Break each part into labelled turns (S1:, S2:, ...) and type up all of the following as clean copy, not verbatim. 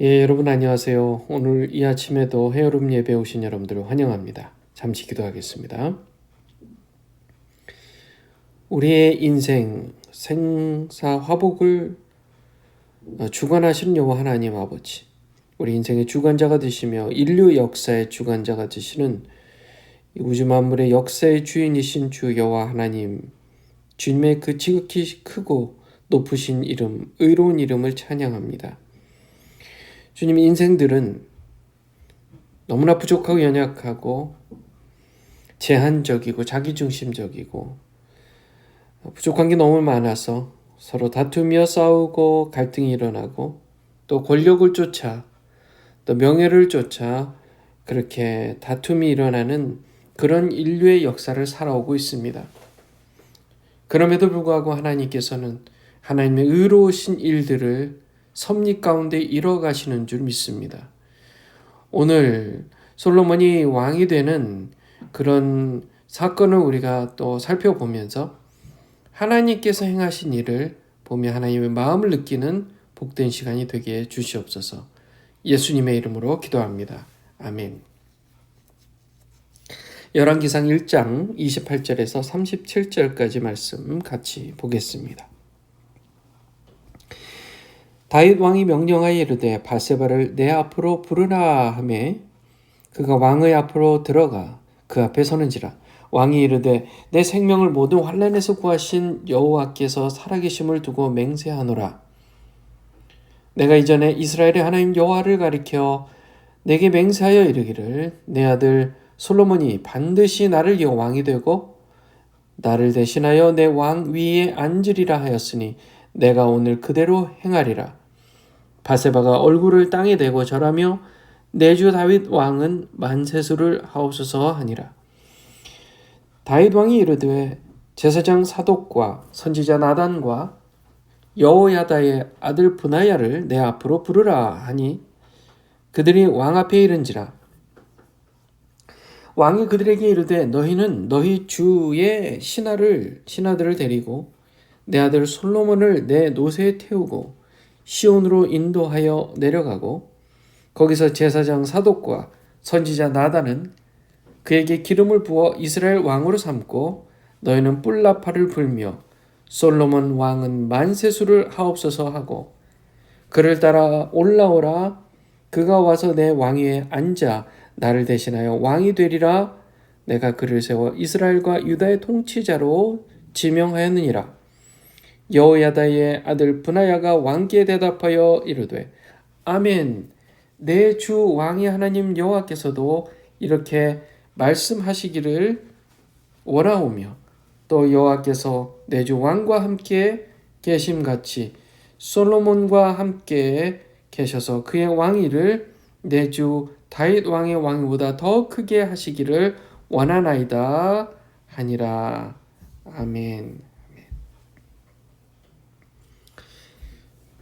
S1: 여러분 안녕하세요. 오늘 이 아침에도 헤어룸 예배 오신 여러분들을 환영합니다. 잠시 기도하겠습니다. 우리의 인생 생사화복을 주관하시는 여호와 하나님 아버지, 우리 인생의 주관자가 되시며 인류 역사의 주관자가 되시는 우주 만물의 역사의 주인이신 주 여호와 하나님, 주님의 그 지극히 크고 높으신 이름, 의로운 이름을 찬양합니다. 주님, 인생들은 너무나 부족하고 연약하고 제한적이고 자기중심적이고 부족한 게 너무 많아서 서로 다투며 싸우고 갈등이 일어나고 또 권력을 쫓아 또 명예를 쫓아 그렇게 다툼이 일어나는 그런 인류의 역사를 살아오고 있습니다. 그럼에도 불구하고 하나님께서는 하나님의 의로우신 일들을 섭리 가운데 이뤄가시는 줄 믿습니다. 오늘 솔로몬이 왕이 되는 그런 사건을 우리가 또 살펴보면서 하나님께서 행하신 일을 보며 하나님의 마음을 느끼는 복된 시간이 되게 주시옵소서. 예수님의 이름으로 기도합니다. 아멘. 열왕기상 1장 28절에서 37절까지 말씀 같이 보겠습니다. 다윗 왕이 명령하여 이르되 밧세바를 내 앞으로 부르라 하매 그가 왕의 앞으로 들어가 그 앞에 서는지라. 왕이 이르되 내 생명을 모든 환난에서 구하신 여호와께서 살아계심을 두고 맹세하노라. 내가 이전에 이스라엘의 하나님 여호와를 가리켜 내게 맹세하여 이르기를 내 아들 솔로몬이 반드시 나를 이어 왕이 되고 나를 대신하여 내 왕 위에 앉으리라 하였으니 내가 오늘 그대로 행하리라. 밧세바가 얼굴을 땅에 대고 절하며 내 주 다윗 왕은 만세수를 하옵소서 하니라. 다윗 왕이 이르되 제사장 사독과 선지자 나단과 여호야다의 아들 브나야를 내 앞으로 부르라 하니 그들이 왕 앞에 이른지라. 왕이 그들에게 이르되 너희는 너희 주의 신하들을 데리고 내 아들 솔로몬을 내 노새에 태우고 시온으로 인도하여 내려가고 거기서 제사장 사독과 선지자 나단은 그에게 기름을 부어 이스라엘 왕으로 삼고 너희는 뿔나팔을 불며 솔로몬 왕은 만세수를 하옵소서 하고 그를 따라 올라오라. 그가 와서 내 왕위에 앉아 나를 대신하여 왕이 되리라. 내가 그를 세워 이스라엘과 유다의 통치자로 지명하였느니라. 여호야다의 아들 브나야가 왕께 대답하여 이르되 아멘. 내 주 왕의 하나님 여호와께서도 이렇게 말씀하시기를 원하오며 또 여호와께서 내 주 왕과 함께 계심같이 솔로몬과 함께 계셔서 그의 왕위를 내 주 다윗 왕의 왕위보다 더 크게 하시기를 원하나이다 하니라. 아멘.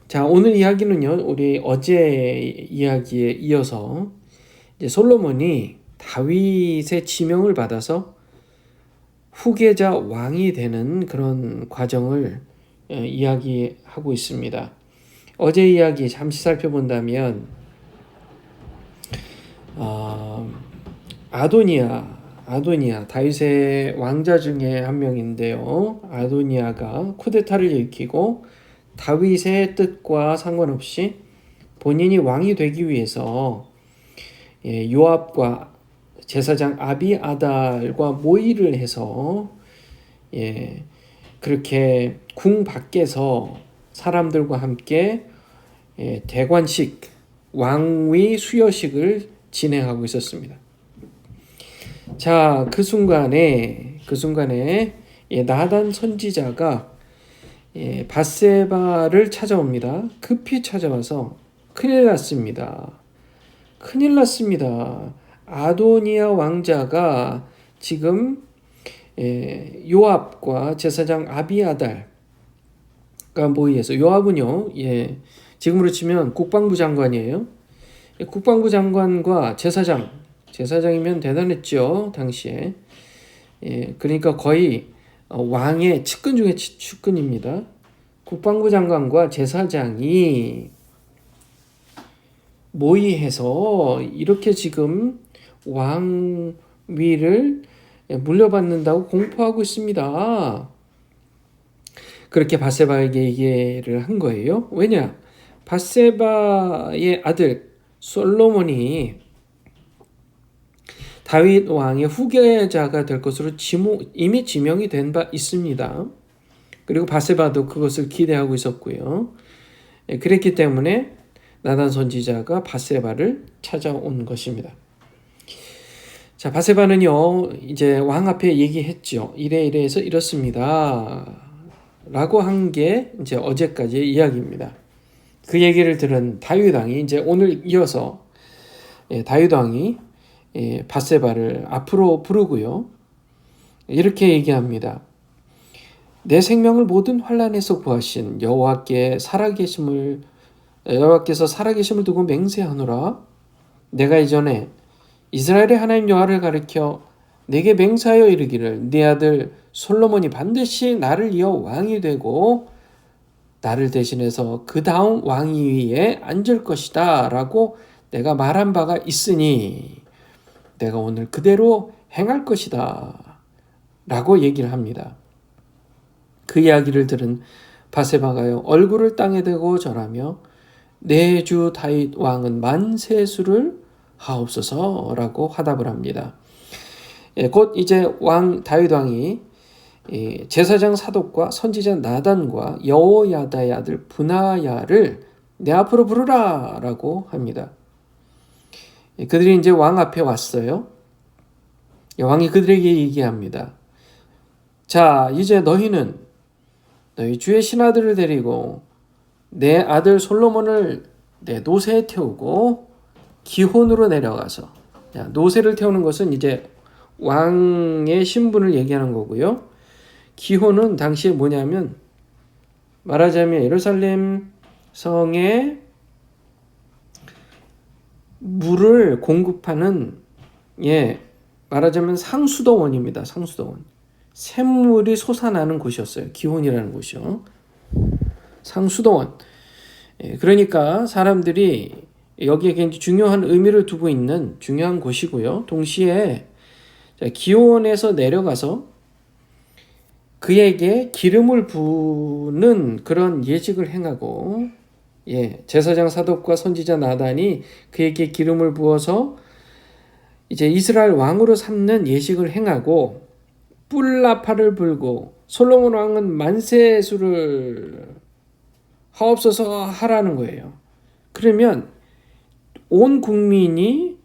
S1: 자, 오늘 이야기는요, 우리 어제 이야기에 이어서 이제 솔로몬이 다윗의 지명을 받아서 후계자 왕이 되는 그런 과정을 이야기하고 있습니다. 어제 이야기 잠시 살펴본다면 아도니아 다윗의 왕자 중에 한 명인데요. 아도니아가 쿠데타를 일으키고 다윗의 뜻과 상관없이 본인이 왕이 되기 위해서 요압과 제사장 아비아달과 모의를 해서 그렇게 궁 밖에서 사람들과 함께 대관식, 왕위 수여식을 진행하고 있었습니다. 자, 그 순간에 나단 선지자가 밧세바를 찾아옵니다. 급히 찾아와서 큰일 났습니다. 아도니아 왕자가 지금 요압과 제사장 아비아달과 모의해서, 요압은요, 지금으로 치면 국방부 장관이에요. 국방부 장관과 제사장이면 대단했죠, 당시에. 그러니까 거의 왕의 측근 중에 측근입니다. 국방부 장관과 제사장이 모의해서 이렇게 지금 왕위를 물려받는다고 공포하고 있습니다. 그렇게 바세바에게 얘기를 한 거예요. 왜냐? 바세바의 아들 솔로몬이 다윗 왕의 후계자가 될 것으로 이미 지명이 된 바 있습니다. 그리고 바세바도 그것을 기대하고 있었고요. 그랬기 때문에 나단 선지자가 바세바를 찾아온 것입니다. 자, 바세바는요, 이제 왕 앞에 얘기했죠. 이래서 이렇습니다. 라고 한 게 이제 어제까지의 이야기입니다. 그 얘기를 들은 다윗 왕이 이제 오늘 이어서 다윗 왕이 바세바를 앞으로 부르고요. 이렇게 얘기합니다. 내 생명을 모든 환난에서 구하신 여호와께서 살아계심을 두고 맹세하노라. 내가 이전에 이스라엘의 하나님 여호와를 가리켜 내게 맹세하여 이르기를 네 아들 솔로몬이 반드시 나를 이어 왕이 되고 나를 대신해서 그 다음 왕위에 앉을 것이다 라고 내가 말한 바가 있으니 내가 오늘 그대로 행할 것이다 라고 얘기를 합니다. 그 이야기를 들은 바세바가요 얼굴을 땅에 대고 절하며 내 주 다윗 왕은 만세수를 하옵소서라고 화답을 합니다. 곧 이제 왕 다윗 왕이 제사장 사독과 선지자 나단과 여호야다의 아들 브나야를 내 앞으로 부르라라고 합니다. 그들이 이제 왕 앞에 왔어요. 왕이 그들에게 얘기합니다. 자, 이제 너희는 너희 주의 신하들을 데리고 내 아들 솔로몬을 내 노새에 태우고 기혼으로 내려가서, 노새를 태우는 것은 이제 왕의 신분을 얘기하는 거고요. 기혼은 당시에 뭐냐면 말하자면 예루살렘 성에 물을 공급하는 말하자면 상수도원입니다. 상수도원. 샘물이 솟아나는 곳이었어요. 기혼이라는 곳이요. 상수도원. 그러니까 사람들이 여기에 굉장히 중요한 의미를 두고 있는 중요한 곳이고요. 동시에 기온에서 내려가서 그에게 기름을 부는 그런 예식을 행하고 제사장 사독과 선지자 나단이 그에게 기름을 부어서 이제 이스라엘 왕으로 삼는 예식을 행하고 뿔나파를 불고 솔로몬 왕은 만세수를 하옵소서 하라는 거예요. 그러면 온 국민이요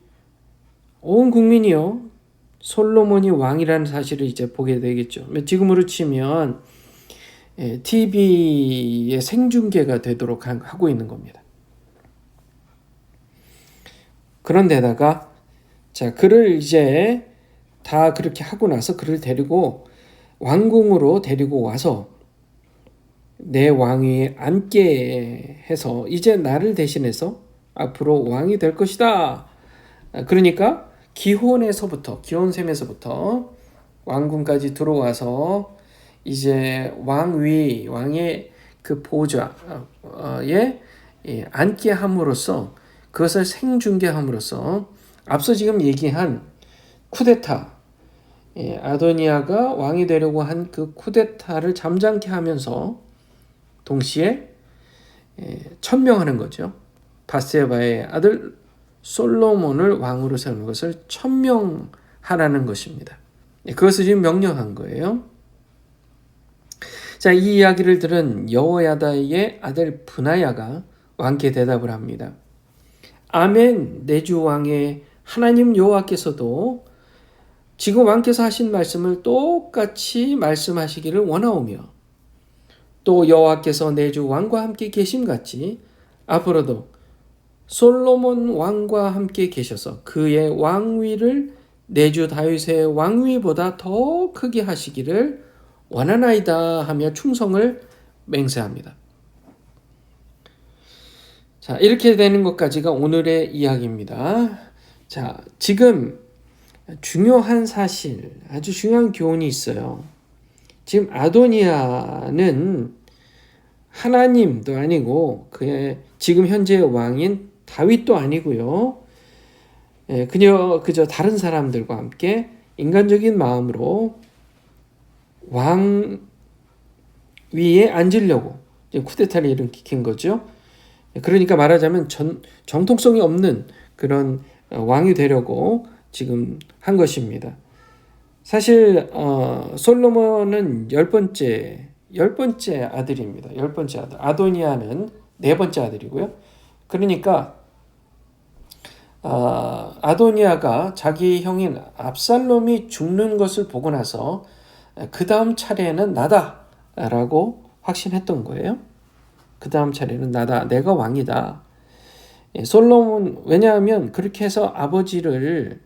S1: 솔로몬이 왕이라는 사실을 이제 보게 되겠죠. 지금으로 치면 TV의 생중계가 되도록 하고 있는 겁니다. 그런데다가 그를 이제 다 그렇게 하고 나서 그를 데리고 왕궁으로 데리고 와서 내 왕위에 앉게 해서 이제 나를 대신해서 앞으로 왕이 될 것이다. 그러니까 기혼샘에서부터 왕궁까지 들어와서 이제 왕의 그 보좌에 앉게 함으로써 그것을 생중계함으로써 앞서 지금 얘기한 쿠데타, 아도니아가 왕이 되려고 한 그 쿠데타를 잠잠케 하면서 동시에 천명하는 거죠. 바세바의 아들 솔로몬을 왕으로 세우는 것을 천명하라는 것입니다. 그것을 지금 명령한 거예요. 자, 이 이야기를 들은 여호야다의 아들 브나야가 왕께 대답을 합니다. 아멘, 내 주 왕의 하나님 여호와께서도 지금 왕께서 하신 말씀을 똑같이 말씀하시기를 원하오며 또 여호와께서 내 주 왕과 함께 계심같이 앞으로도 솔로몬 왕과 함께 계셔서 그의 왕위를 내 주 다윗의 왕위보다 더 크게 하시기를 원하나이다 하며 충성을 맹세합니다. 자, 이렇게 되는 것까지가 오늘의 이야기입니다. 자, 지금 중요한 사실, 아주 중요한 교훈이 있어요. 지금 아도니아는 하나님도 아니고 그의 지금 현재의 왕인 다윗도 아니고요. 그저 다른 사람들과 함께 인간적인 마음으로 왕 위에 앉으려고 쿠데타를 일으킨 거죠. 그러니까 말하자면 정통성이 없는 그런 왕이 되려고 지금 한 것입니다. 사실 솔로몬은 열 번째 아들입니다. 열 번째 아들. 아도니아는 네 번째 아들이고요. 그러니까 아도니아가 자기 형인 압살롬이 죽는 것을 보고 나서 그 다음 차례는 나다라고 확신했던 거예요. 그 다음 차례는 나다. 내가 왕이다. 솔로몬, 왜냐하면 그렇게 해서 아버지를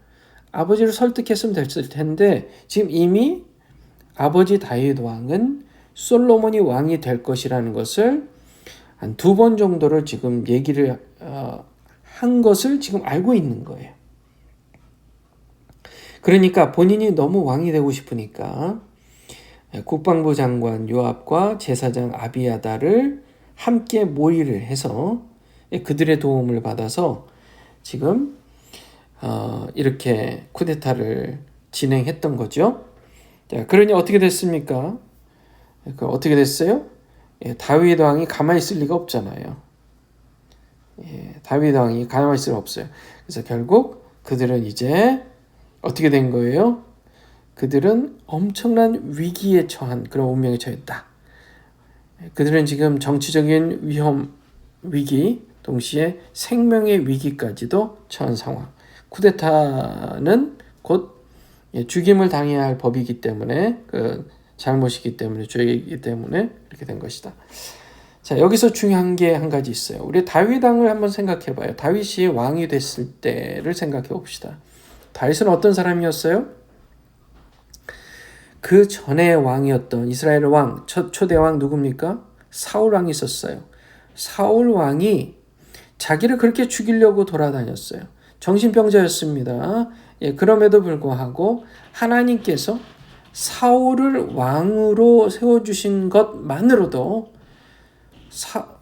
S1: 설득했으면 됐을 텐데 지금 이미 아버지 다윗 왕은 솔로몬이 왕이 될 것이라는 것을 한 2번 정도를 지금 얘기를 한 것을 지금 알고 있는 거예요. 그러니까 본인이 너무 왕이 되고 싶으니까 국방부 장관 요압과 제사장 아비아다를 함께 모의를 해서 그들의 도움을 받아서 지금 이렇게 쿠데타를 진행했던 거죠. 자, 그러니 어떻게 됐습니까? 어떻게 됐어요? 다윗 왕이 가만히 있을 리가 없잖아요. 다윗 왕이 가만히 있을 리 없어요. 그래서 결국 그들은 이제 어떻게 된 거예요? 그들은 엄청난 위기에 처한 그런 운명에 처했다. 그들은 지금 정치적인 위기, 동시에 생명의 위기까지도 처한 상황. 쿠데타는 곧 죽임을 당해야 할 법이기 때문에 잘못이기 때문에 죄이기 때문에 이렇게 된 것이다. 자, 여기서 중요한 게 한 가지 있어요. 우리 다윗 왕을 한번 생각해 봐요. 다윗이 왕이 됐을 때를 생각해 봅시다. 다윗은 어떤 사람이었어요? 그 전에 왕이었던 이스라엘 왕, 초대 왕 누굽니까? 사울 왕이 있었어요. 사울 왕이 자기를 그렇게 죽이려고 돌아다녔어요. 정신병자였습니다. 그럼에도 불구하고 하나님께서 사울을 왕으로 세워주신 것만으로도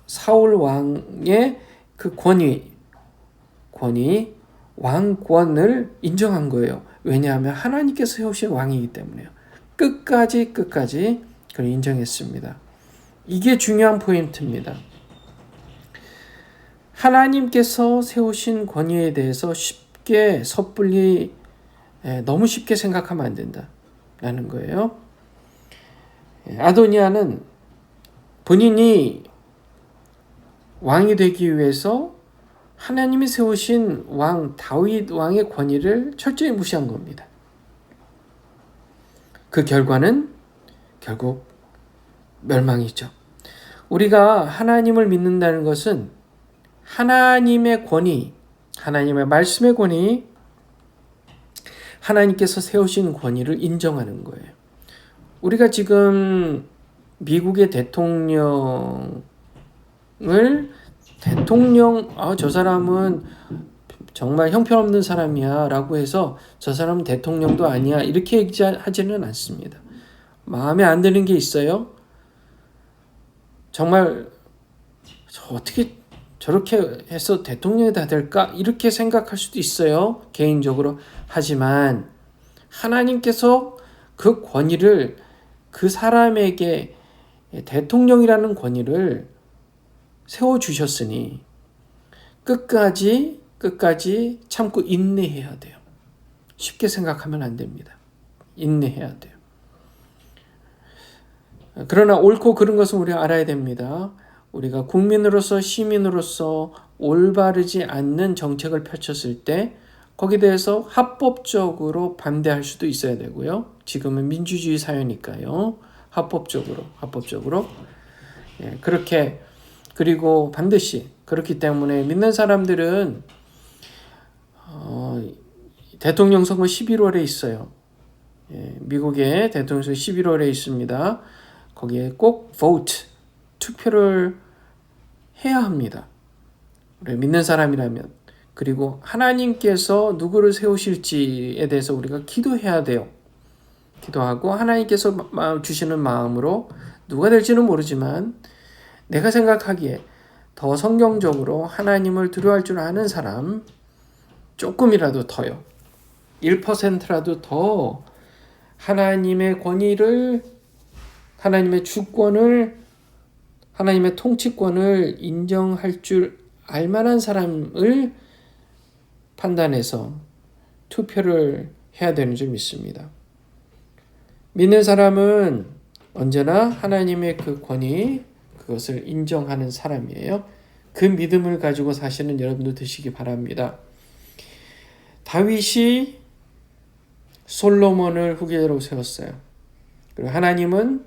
S1: 사울 왕의 그 권위, 왕권을 인정한 거예요. 왜냐하면 하나님께서 세우신 왕이기 때문에요. 끝까지 그걸 인정했습니다. 이게 중요한 포인트입니다. 하나님께서 세우신 권위에 대해서 쉽게 섣불리 너무 쉽게 생각하면 안 된다라는 거예요. 아도니아는 본인이 왕이 되기 위해서 하나님이 세우신 왕 다윗 왕의 권위를 철저히 무시한 겁니다. 그 결과는 결국 멸망이죠. 우리가 하나님을 믿는다는 것은 하나님의 권위, 하나님의 말씀의 권위, 하나님께서 세우신 권위를 인정하는 거예요. 우리가 지금 미국의 저 사람은 정말 형편없는 사람이야 라고 해서 저 사람은 대통령도 아니야 이렇게 얘기하지는 않습니다. 마음에 안 드는 게 있어요? 정말 어떻게 저렇게 해서 대통령이 다 될까? 이렇게 생각할 수도 있어요. 개인적으로. 하지만 하나님께서 그 권위를 그 사람에게 대통령이라는 권위를 세워주셨으니 끝까지 참고 인내해야 돼요. 쉽게 생각하면 안 됩니다. 인내해야 돼요. 그러나 옳고 그른 것은 우리가 알아야 됩니다. 우리가 국민으로서 시민으로서 올바르지 않는 정책을 펼쳤을 때 거기에 대해서 합법적으로 반대할 수도 있어야 되고요. 지금은 민주주의 사회니까요. 합법적으로 그렇게 그리고 반드시 그렇기 때문에 믿는 사람들은 대통령 선거 11월에 있어요. 미국의 대통령 선거 11월에 있습니다. 거기에 꼭 투표를 해야 합니다. 우리 믿는 사람이라면. 그리고 하나님께서 누구를 세우실지에 대해서 우리가 기도해야 돼요. 기도하고 하나님께서 주시는 마음으로 누가 될지는 모르지만 내가 생각하기에 더 성경적으로 하나님을 두려워할 줄 아는 사람, 조금이라도 더요. 1%라도 더 하나님의 권위를, 하나님의 주권을, 하나님의 통치권을 인정할 줄 알만한 사람을 판단해서 투표를 해야 되는 줄 믿습니다. 믿는 사람은 언제나 하나님의 그 권위, 그것을 인정하는 사람이에요. 그 믿음을 가지고 사시는 여러분도 되시기 바랍니다. 다윗이 솔로몬을 후계자로 세웠어요. 그리고 하나님은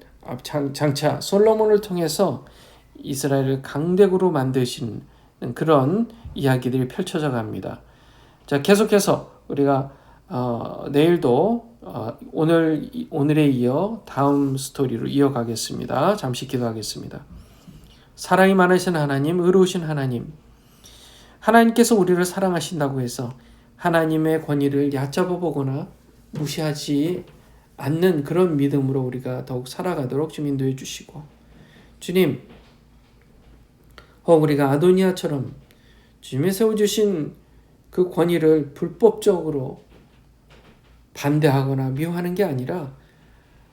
S1: 장차 솔로몬을 통해서 이스라엘을 강대국으로 만드시는 그런 이야기들이 펼쳐져 갑니다. 자, 계속해서 우리가 내일도 오늘에 이어 다음 스토리로 이어가겠습니다. 잠시 기도하겠습니다. 사랑이 많으신 하나님, 의로우신 하나님, 하나님께서 우리를 사랑하신다고 해서 하나님의 권위를 얕잡아 보거나 무시하지 않는 그런 믿음으로 우리가 더욱 살아가도록 좀 인도해 주시고, 주님, 우리가 아도니아처럼 주님이 세워주신 그 권위를 불법적으로 반대하거나 미워하는 게 아니라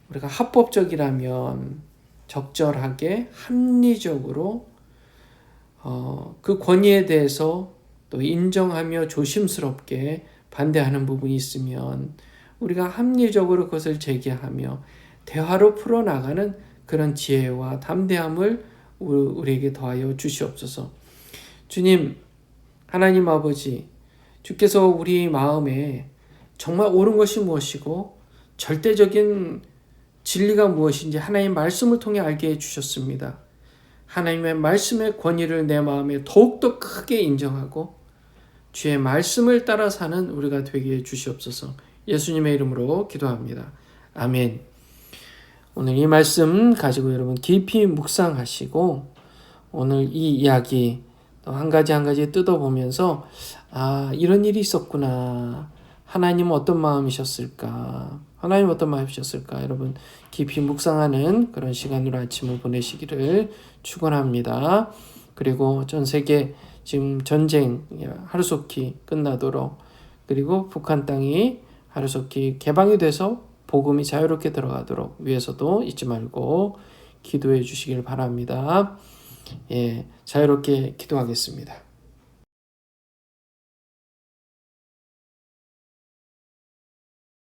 S1: 우리가 합법적이라면 적절하게 합리적으로 그 권위에 대해서 또 인정하며 조심스럽게 반대하는 부분이 있으면 우리가 합리적으로 그것을 제기하며 대화로 풀어나가는 그런 지혜와 담대함을 우리에게 더하여 주시옵소서. 주님, 하나님 아버지, 주께서 우리 마음에 정말 옳은 것이 무엇이고 절대적인 진리가 무엇인지 하나님의 말씀을 통해 알게 해주셨습니다. 하나님의 말씀의 권위를 내 마음에 더욱더 크게 인정하고 주의 말씀을 따라 사는 우리가 되게 해주시옵소서. 예수님의 이름으로 기도합니다. 아멘. 오늘 이 말씀 가지고 여러분 깊이 묵상하시고 오늘 이 이야기 한 가지 한 가지 뜯어보면서 이런 일이 있었구나. 하나님은 어떤 마음이셨을까? 하나님 어떤 마음이셨을까? 여러분 깊이 묵상하는 그런 시간으로 아침을 보내시기를 축원합니다. 그리고 전 세계 지금 전쟁 하루속히 끝나도록, 그리고 북한 땅이 하루속히 개방이 돼서 복음이 자유롭게 들어가도록 위해서도 잊지 말고 기도해 주시길 바랍니다. 자유롭게 기도하겠습니다.